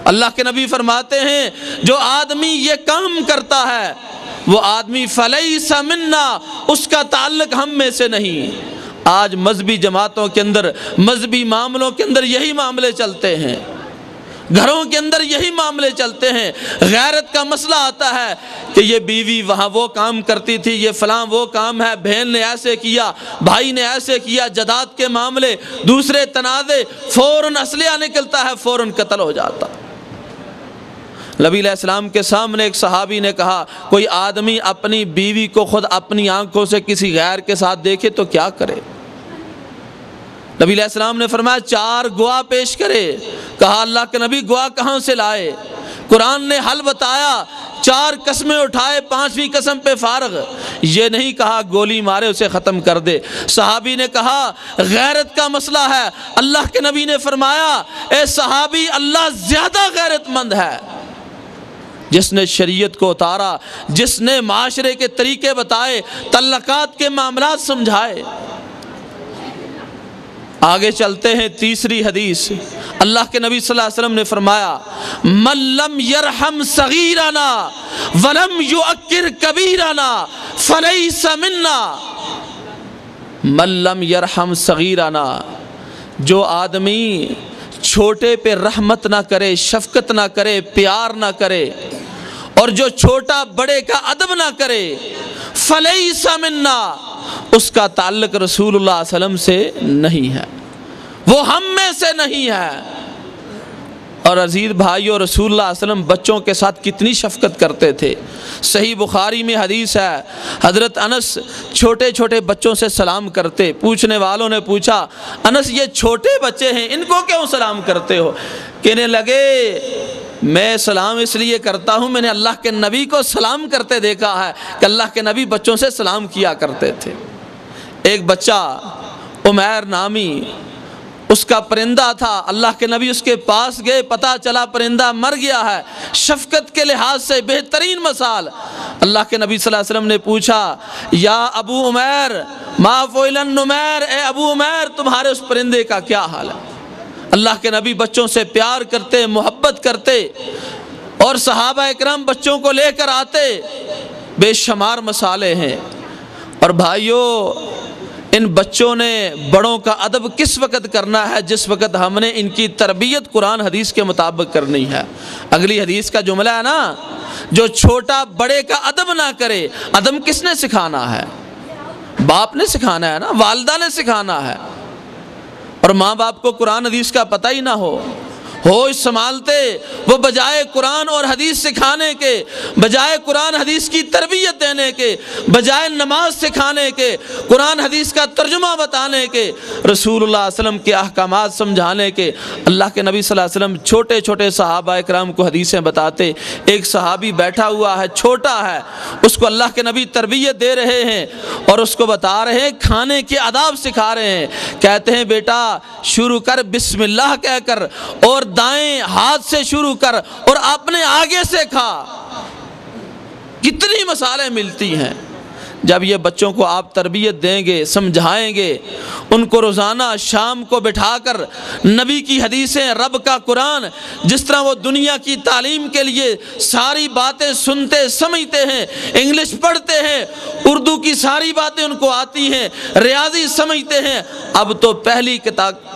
اللہ کے نبی فرماتے ہیں جو آدمی یہ کام کرتا ہے وہ آدمی فلیس منا، اس کا تعلق ہم میں سے نہیں۔ آج مذہبی جماعتوں کے اندر، مذہبی معاملوں کے اندر یہی معاملے چلتے ہیں، گھروں کے اندر یہی معاملے چلتے ہیں۔ غیرت کا مسئلہ آتا ہے کہ یہ بیوی وہاں وہ کام کرتی تھی، یہ فلاں وہ کام ہے، بہن نے ایسے کیا، بھائی نے ایسے کیا، جداد کے معاملے، دوسرے تنازع، فوراً اسلحہ نکلتا ہے، فوراً قتل ہو جاتا۔ نبی علیہ السلام کے سامنے ایک صحابی نے کہا کوئی آدمی اپنی بیوی کو خود اپنی آنکھوں سے کسی غیر کے ساتھ دیکھے تو کیا کرے؟ نبی علیہ السلام نے فرمایا 4 گواہ پیش کرے۔ کہا اللہ کے نبی گواہ کہاں سے لائے؟ قرآن نے حل بتایا، 4 قسمیں اٹھائے، 5ویں قسم پہ فارغ۔ یہ نہیں کہا گولی مارے اسے ختم کر دے۔ صحابی نے کہا غیرت کا مسئلہ ہے۔ اللہ کے نبی نے فرمایا اے صحابی، اللہ زیادہ غیرت مند ہے، جس نے شریعت کو اتارا، جس نے معاشرے کے طریقے بتائے، تعلقات کے معاملات سمجھائے۔ آگے چلتے ہیں، تیسری حدیث، اللہ کے نبی صلی اللہ علیہ وسلم نے فرمایا من لم یرحم صغیرنا ولم یؤکر کبیرنا فلیس منا۔ من لم یرحم صغیرنا، جو آدمی چھوٹے پہ رحمت نہ کرے، شفقت نہ کرے، پیار نہ کرے، اور جو چھوٹا بڑے کا ادب نہ کرے، فلیس منا، اس کا تعلق رسول اللہ صلی اللہ علیہ وسلم سے نہیں ہے، وہ ہم میں سے نہیں ہے۔ اور عزیز بھائیو، رسول اللہ علیہ وسلم بچوں کے ساتھ کتنی شفقت کرتے تھے۔ صحیح بخاری میں حدیث ہے، حضرت انس چھوٹے چھوٹے بچوں سے سلام کرتے۔ پوچھنے والوں نے پوچھا انس یہ چھوٹے بچے ہیں، ان کو کیوں سلام کرتے ہو؟ کہنے لگے میں سلام اس لیے کرتا ہوں، میں نے اللہ کے نبی کو سلام کرتے دیکھا ہے کہ اللہ کے نبی بچوں سے سلام کیا کرتے تھے۔ ایک بچہ عمیر نامی، اس کا پرندہ تھا، اللہ کے نبی اس کے پاس گئے، پتہ چلا پرندہ مر گیا ہے۔ شفقت کے لحاظ سے بہترین مثال، اللہ کے نبی صلی اللہ علیہ وسلم نے پوچھا یا ابو عمیر ما فعل النمیر، اے ابو عمیر تمہارے اس پرندے کا کیا حال ہے؟ اللہ کے نبی بچوں سے پیار کرتے، محبت کرتے، اور صحابہ اکرام بچوں کو لے کر آتے۔ بے شمار مسالے ہیں۔ اور بھائیو، ان بچوں نے بڑوں کا ادب کس وقت کرنا ہے؟ جس وقت ہم نے ان کی تربیت قرآن حدیث کے مطابق کرنی ہے۔ اگلی حدیث کا جملہ ہے نا، جو چھوٹا بڑے کا ادب نہ کرے۔ ادب کس نے سکھانا ہے؟ باپ نے سکھانا ہے نا، والدہ نے سکھانا ہے۔ اور ماں باپ کو قرآن حدیث کا پتہ ہی نہ ہو سنبھالتے، وہ بجائے قرآن اور حدیث سکھانے کے، بجائے قرآن حدیث کی تربیت دینے کے، بجائے نماز سکھانے کے، قرآن حدیث کا ترجمہ بتانے کے، رسول اللہ صلی اللہ علیہ وسلم کے احکامات سمجھانے کے، اللہ کے نبی صلی اللہ علیہ وسلم چھوٹے چھوٹے صحابہ اکرام کو حدیثیں بتاتے۔ ایک صحابی بیٹھا ہوا ہے، چھوٹا ہے، اس کو اللہ کے نبی تربیت دے رہے ہیں اور اس کو بتا رہے ہیں، کھانے کے آداب سکھا رہے ہیں۔ کہتے ہیں بیٹا شروع کر بسم اللہ کہہ کر، اور دائیں ہاتھ سے شروع کر، اور اپنے آگے سے کھا۔ کتنی مثالیں ملتی ہیں۔ جب یہ بچوں کو آپ تربیت دیں گے، سمجھائیں گے، ان کو روزانہ شام کو بٹھا کر نبی کی حدیثیں، رب کا قرآن، جس طرح وہ دنیا کی تعلیم کے لیے ساری باتیں سنتے سمجھتے ہیں، انگلش پڑھتے ہیں، اردو کی ساری باتیں ان کو آتی ہیں، ریاضی سمجھتے ہیں۔ اب تو پہلی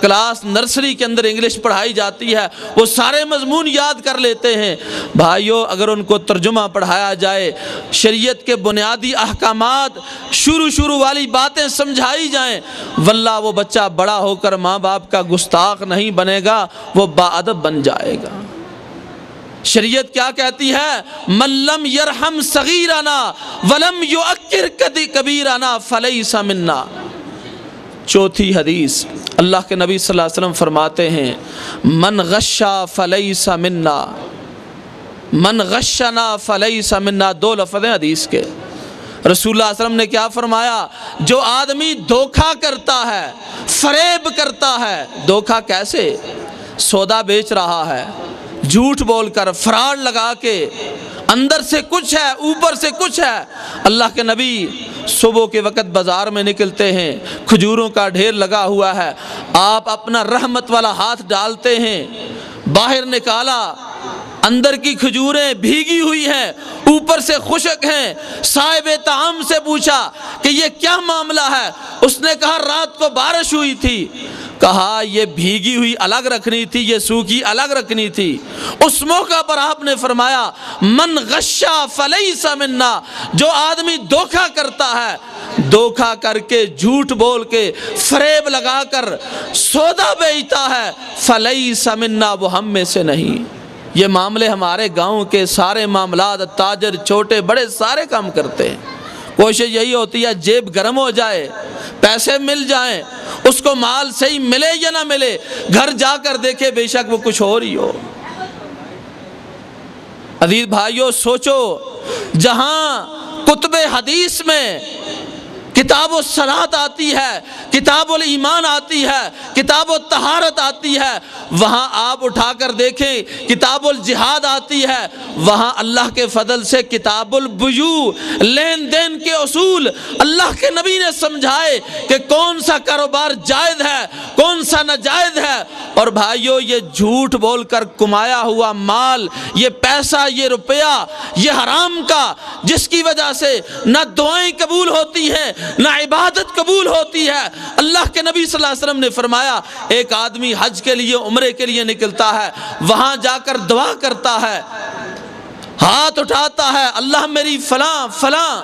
کلاس نرسری کے اندر انگلش پڑھائی جاتی ہے، وہ سارے مضمون یاد کر لیتے ہیں۔ بھائیو، اگر ان کو ترجمہ پڑھایا جائے، شریعت کے بنیادی احکامات، شروع والی باتیں سمجھائی جائیں، واللہ وہ بچہ بڑا ہو کر ماں باپ کا گستاخ نہیں بنے گا، وہ باادب بن جائے گا۔ شریعت کیا کہتی ہے؟ من لم یرحم صغیرنا ولم یؤکر کبیرنا فلیس منا۔ چوتھی حدیث، اللہ کے نبی صلی اللہ علیہ وسلم فرماتے ہیں من غشا فلیس منا، من غشنا فلیس منا۔ 2 لفظ ہیں حدیث کے۔ رسول اللہ صلی اللہ علیہ وسلم نے کیا فرمایا؟ جو آدمی دھوکہ کرتا ہے، فریب کرتا ہے۔ دھوکہ کیسے؟ سودا بیچ رہا ہے، جھوٹ بول کر، فراڈ لگا کے، اندر سے کچھ ہے، اوپر سے کچھ ہے۔ اللہ کے نبی صبح کے وقت بازار میں نکلتے ہیں، کھجوروں کا ڈھیر لگا ہوا ہے، آپ اپنا رحمت والا ہاتھ ڈالتے ہیں، باہر نکالا، اندر کی کھجوریں بھیگی ہوئی ہیں، اوپر سے خشک ہیں۔ صاحب طعام سے پوچھا کہ یہ کیا معاملہ ہے؟ اس نے کہا رات کو بارش ہوئی تھی۔ کہا یہ بھیگی ہوئی الگ رکھنی تھی، یہ سوکھی الگ رکھنی تھی۔ اس موقع پر آپ نے فرمایا من غشا فلیس منا، جو آدمی دھوکہ کرتا ہے، دھوکہ کر کے جھوٹ بول کے فریب لگا کر سودا بیچتا ہے، فلیس منا، وہ ہم میں سے نہیں۔ یہ معاملے ہمارے گاؤں کے سارے معاملات، تاجر چھوٹے بڑے سارے کام کرتے ہیں۔ کوشش یہی ہوتی ہے جیب گرم ہو جائے، پیسے مل جائیں، اس کو مال صحیح ملے یا نہ ملے، گھر جا کر دیکھے بے شک وہ کچھ اور ہی ہو۔ عزیز بھائیو سوچو، جہاں کتب حدیث میں کتاب الصلاۃ آتی ہے، کتاب الایمان آتی ہے، کتاب الطہارت آتی ہے، وہاں آپ اٹھا کر دیکھیں کتاب الجہاد آتی ہے، وہاں اللہ کے فضل سے کتاب البیوع، لین دین کے اصول اللہ کے نبی نے سمجھائے کہ کون سا کاروبار جائز ہے، کون سا ناجائز ہے۔ اور بھائیو یہ جھوٹ بول کر کمایا ہوا مال، یہ پیسہ، یہ روپیہ، یہ حرام کا، جس کی وجہ سے نہ دعائیں قبول ہوتی ہیں نہ عبادت قبول ہوتی ہے۔ اللہ کے نبی صلی اللہ علیہ وسلم نے فرمایا ایک آدمی حج کے لیے، عمرے کے لیے نکلتا ہے، وہاں جا کر دعا کرتا ہے، ہاتھ اٹھاتا ہے، اللہ میری فلاں فلاں،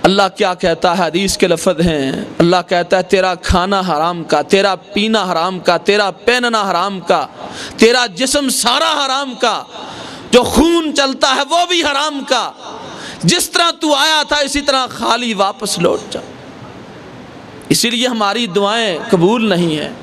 اللہ کیا کہتا ہے؟ حدیث کے لفظ ہیں، اللہ کہتا ہے تیرا کھانا حرام کا، تیرا پینا حرام کا، تیرا پہننا حرام کا، تیرا جسم سارا حرام کا، جو خون چلتا ہے وہ بھی حرام کا، جس طرح تو آیا تھا اسی طرح خالی واپس لوٹ جا۔ اسی لیے ہماری دعائیں قبول نہیں ہیں۔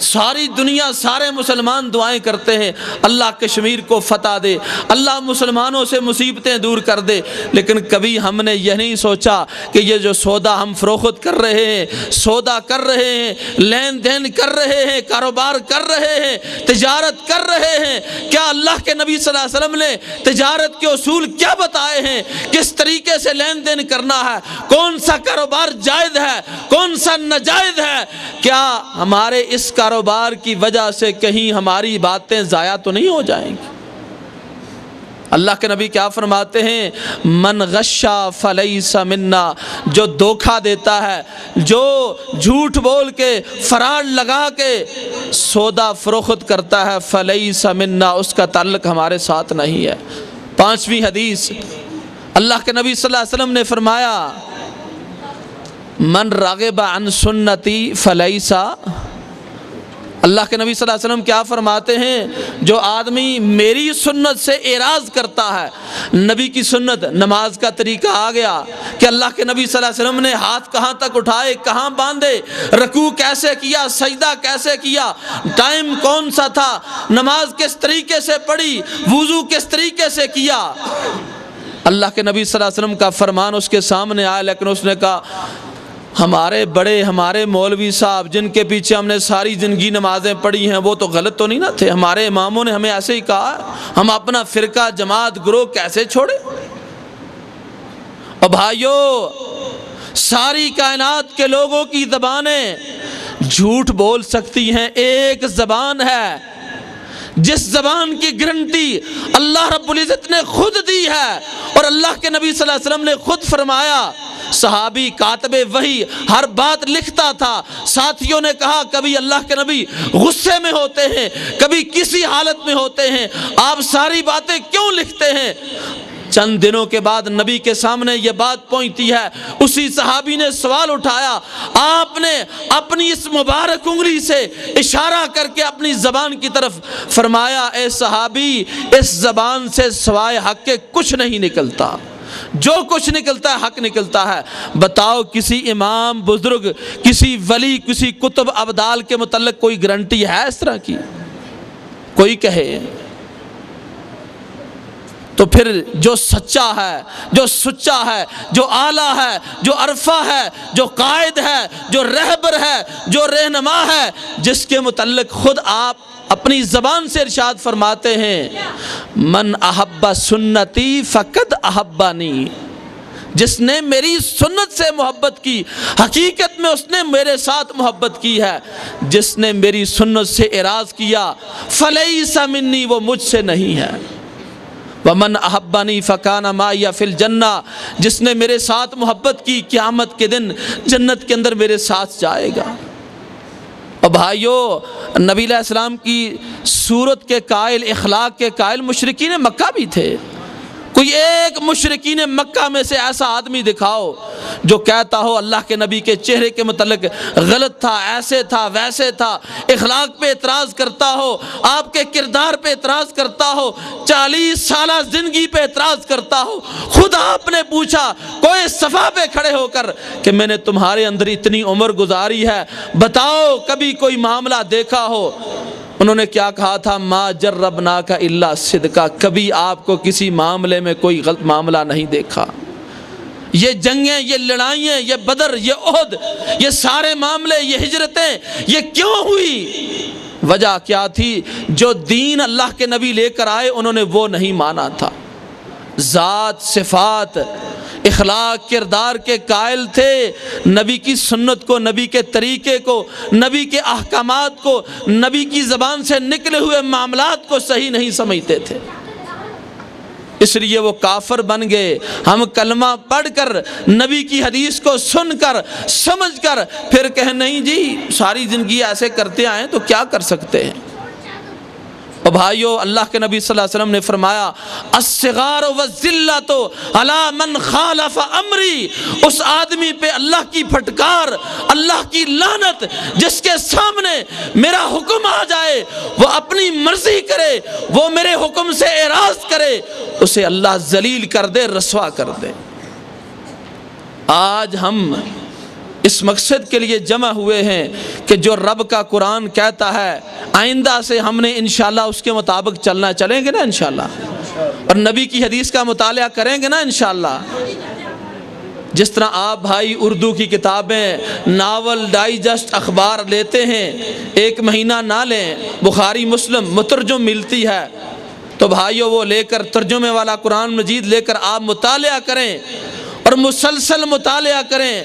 ساری دنیا، سارے مسلمان دعائیں کرتے ہیں اللہ کشمیر کو فتح دے، اللہ مسلمانوں سے مصیبتیں دور کر دے، لیکن کبھی ہم نے یہ نہیں سوچا کہ یہ جو سودا ہم فروخت کر رہے ہیں، سودا کر رہے ہیں، لین دین کر رہے ہیں، کاروبار کر رہے ہیں، تجارت کر رہے ہیں، کیا اللہ کے نبی صلی اللہ علیہ وسلم نے تجارت کے اصول کیا بتائے ہیں؟ کس طریقے سے لین دین کرنا ہے، کون سا کاروبار جائز ہے، کون سا ناجائز ہے؟ کیا ہمارے اس کاروبار کی وجہ سے کہیں ہماری باتیں ضائع تو نہیں ہو جائیں گی؟ اللہ کے نبی کیا فرماتے ہیں؟ من غشا فلیس منا، جو دھوکہ دیتا ہے، جو جھوٹ بول کے، فراڈ لگا کے سودا فروخت کرتا ہے، فلیس منا، اس کا تعلق ہمارے ساتھ نہیں ہے۔ پانچویں حدیث، اللہ کے نبی صلی اللہ علیہ وسلم نے فرمایا من راغب عن سنتی فلیس، اللہ کے نبی صلی اللہ علیہ وسلم کیا فرماتے ہیں؟ جو آدمی میری سنت سے اعراض کرتا ہے، نبی کی سنت، نماز کا طریقہ آ گیا کہ اللہ کے نبی صلی اللہ علیہ وسلم نے ہاتھ کہاں تک اٹھائے، کہاں باندھے، رکوع کیسے کیا، سجدہ کیسے کیا، ٹائم کون سا تھا، نماز کس طریقے سے پڑھی، وضو کس طریقے سے کیا۔ اللہ کے نبی صلی اللہ علیہ وسلم کا فرمان اس کے سامنے آیا، لیکن اس نے کہا ہمارے بڑے، ہمارے مولوی صاحب جن کے پیچھے ہم نے ساری زندگی نمازیں پڑھی ہیں، وہ تو غلط تو نہیں نہ تھے، ہمارے اماموں نے ہمیں ایسے ہی کہا، ہم اپنا فرقہ، جماعت، گروہ کیسے چھوڑے؟ اور بھائیو ساری کائنات کے لوگوں کی زبانیں جھوٹ بول سکتی ہیں، ایک زبان ہے جس زبان کی گارنٹی اللہ رب العزت نے خود دی ہے، اور اللہ کے نبی صلی اللہ علیہ وسلم نے خود فرمایا، صحابی کاتب وحی ہر بات لکھتا تھا، ساتھیوں نے کہا کبھی اللہ کے نبی غصے میں ہوتے ہیں، کبھی کسی حالت میں ہوتے ہیں، آپ ساری باتیں کیوں لکھتے ہیں؟ چند دنوں کے بعد نبی کے سامنے یہ بات پہنچتی ہے، اسی صحابی نے سوال اٹھایا، آپ نے اپنی اس مبارک انگلی سے اشارہ کر کے اپنی زبان کی طرف فرمایا، اے صحابی اس زبان سے سوائے حق کے کچھ نہیں نکلتا، جو کچھ نکلتا ہے حق نکلتا ہے۔ بتاؤ کسی امام، بزرگ، کسی ولی، کسی کتب ابدال کے متعلق کوئی گارنٹی ہے اس طرح کی؟ کوئی کہے؟ تو پھر جو سچا ہے، جو سچا ہے، جو اعلیٰ ہے، جو عرفہ ہے، جو قائد ہے، جو رہبر ہے، جو رہنما ہے، جس کے متعلق خود آپ اپنی زبان سے ارشاد فرماتے ہیں من احب سنتی فقد احبانی، جس نے میری سنت سے محبت کی، حقیقت میں اس نے میرے ساتھ محبت کی ہے۔ جس نے میری سنت سے اعراض کیا فلیس منی، وہ مجھ سے نہیں ہے۔ ومن احبنی فکان معی فی الجنہ، جس نے میرے ساتھ محبت کی قیامت کے دن جنت کے اندر میرے ساتھ جائے گا۔ اور بھائیو، نبی علیہ السلام کی صورت کے قائل، اخلاق کے قائل مشرکین مکہ بھی تھے۔ کوئی ایک مشرکین مکہ میں سے ایسا آدمی دکھاؤ جو کہتا ہو اللہ کے نبی کے چہرے کے متعلق غلط تھا، ایسے تھا، ویسے تھا، اخلاق پہ اعتراض کرتا ہو، آپ کے کردار پہ اعتراض کرتا ہو، 40 سالہ زندگی پہ اعتراض کرتا ہو۔ خود آپ نے پوچھا کوئی صفحہ پہ کھڑے ہو کر کہ میں نے تمہارے اندر اتنی عمر گزاری ہے، بتاؤ کبھی کوئی معاملہ دیکھا ہو؟ انہوں نے کیا کہا تھا؟ ما جربناک الا صدقا، کبھی آپ کو کسی معاملے میں کوئی غلط معاملہ نہیں دیکھا۔ یہ جنگیں، یہ لڑائیاں، یہ بدر، یہ احد، یہ سارے معاملے، یہ ہجرتیں، یہ کیوں ہوئی؟ وجہ کیا تھی؟ جو دین اللہ کے نبی لے کر آئے انہوں نے وہ نہیں مانا تھا۔ ذات، صفات، اخلاق، کردار کے قائل تھے، نبی کی سنت کو، نبی کے طریقے کو، نبی کے احکامات کو، نبی کی زبان سے نکلے ہوئے معاملات کو صحیح نہیں سمجھتے تھے، اس لیے وہ کافر بن گئے۔ ہم کلمہ پڑھ کر، نبی کی حدیث کو سن کر، سمجھ کر پھر کہیں نہیں جی ساری زندگی ایسے کرتے آئے تو کیا کر سکتے ہیں؟ اور بھائیو، اللہ کے نبی صلی اللہ علیہ وسلم نے فرمایا الصغار والذلۃ علی من خالف امری، اس آدمی پہ اللہ کی پھٹکار، اللہ کی لعنت جس کے سامنے میرا حکم آ جائے، وہ اپنی مرضی کرے، وہ میرے حکم سے اعراض کرے، اسے اللہ ذلیل کر دے، رسوا کر دے۔ آج ہم اس مقصد کے لیے جمع ہوئے ہیں کہ جو رب کا قرآن کہتا ہے آئندہ سے ہم نے انشاءاللہ اس کے مطابق چلنا، چلیں گے نا انشاءاللہ، اور نبی کی حدیث کا مطالعہ کریں گے نا انشاءاللہ۔ جس طرح آپ بھائی اردو کی کتابیں، ناول، ڈائجسٹ، اخبار لیتے ہیں، ایک مہینہ نہ لیں، بخاری مسلم مترجم ملتی ہے تو بھائیو وہ لے کر، ترجمے والا قرآن مجید لے کر آپ مطالعہ کریں اور مسلسل مطالعہ کریں۔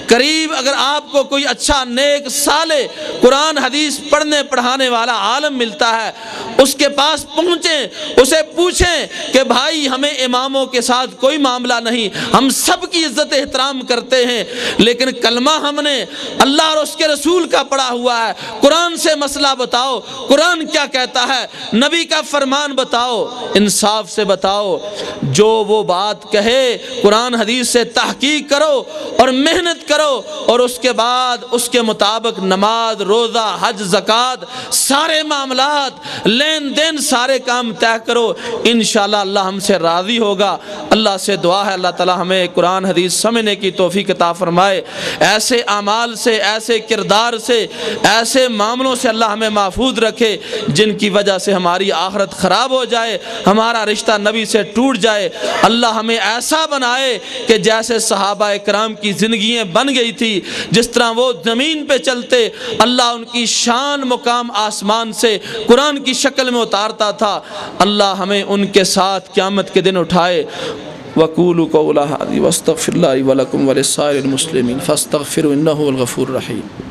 قریب اگر آپ کو کوئی اچھا نیک صالح قرآن حدیث پڑھنے پڑھانے والا عالم ملتا ہے، اس کے پاس پہنچیں، اسے پوچھیں کہ بھائی ہمیں اماموں کے ساتھ کوئی معاملہ نہیں، ہم سب کی عزت احترام کرتے ہیں، لیکن کلمہ ہم نے اللہ اور اس کے رسول کا پڑھا ہوا ہے، قرآن سے مسئلہ بتاؤ، قرآن کیا کہتا ہے، نبی کا فرمان بتاؤ، انصاف سے بتاؤ، جو وہ بات کہے قرآن حدیث سے تحقیق کرو اور محنت کرو، اور اس کے بعد اس کے مطابق نماز، روزہ، حج، زکوٰۃ، سارے معاملات، لین دین، سارے کام طے کرو، انشاءاللہ اللہ ہم سے راضی ہوگا۔ اللہ سے دعا ہے اللہ تعالی ہمیں قرآن حدیث سمجھنے کی توفیق عطا فرمائے، ایسے اعمال سے، ایسے کردار سے، ایسے معاملوں سے اللہ ہمیں محفوظ رکھے جن کی وجہ سے ہماری آخرت خراب ہو جائے، ہمارا رشتہ نبی سے ٹوٹ جائے۔ اللہ ہمیں ایسا بنائے کہ جیسے صحابہ کرام کی زندگیاں بن گئی تھی، جس طرح وہ زمین پہ چلتے، اللہ ان کی شان مقام آسمان سے قرآن کی شکل میں اتارتا تھا، اللہ ہمیں ان کے ساتھ قیامت کے دن اٹھائے۔ وَقُولُوا قَوْلَ هَٰذِهِ وَاسْتَغْفِرُوا اللَّهَ لِي وَلَكُمْ وَلِسَائِرِ الْمُسْلِمِينَ فَاسْتَغْفِرُوا إِنَّهُ هُوَ الْغَفُورُ الرَّحِيمُ۔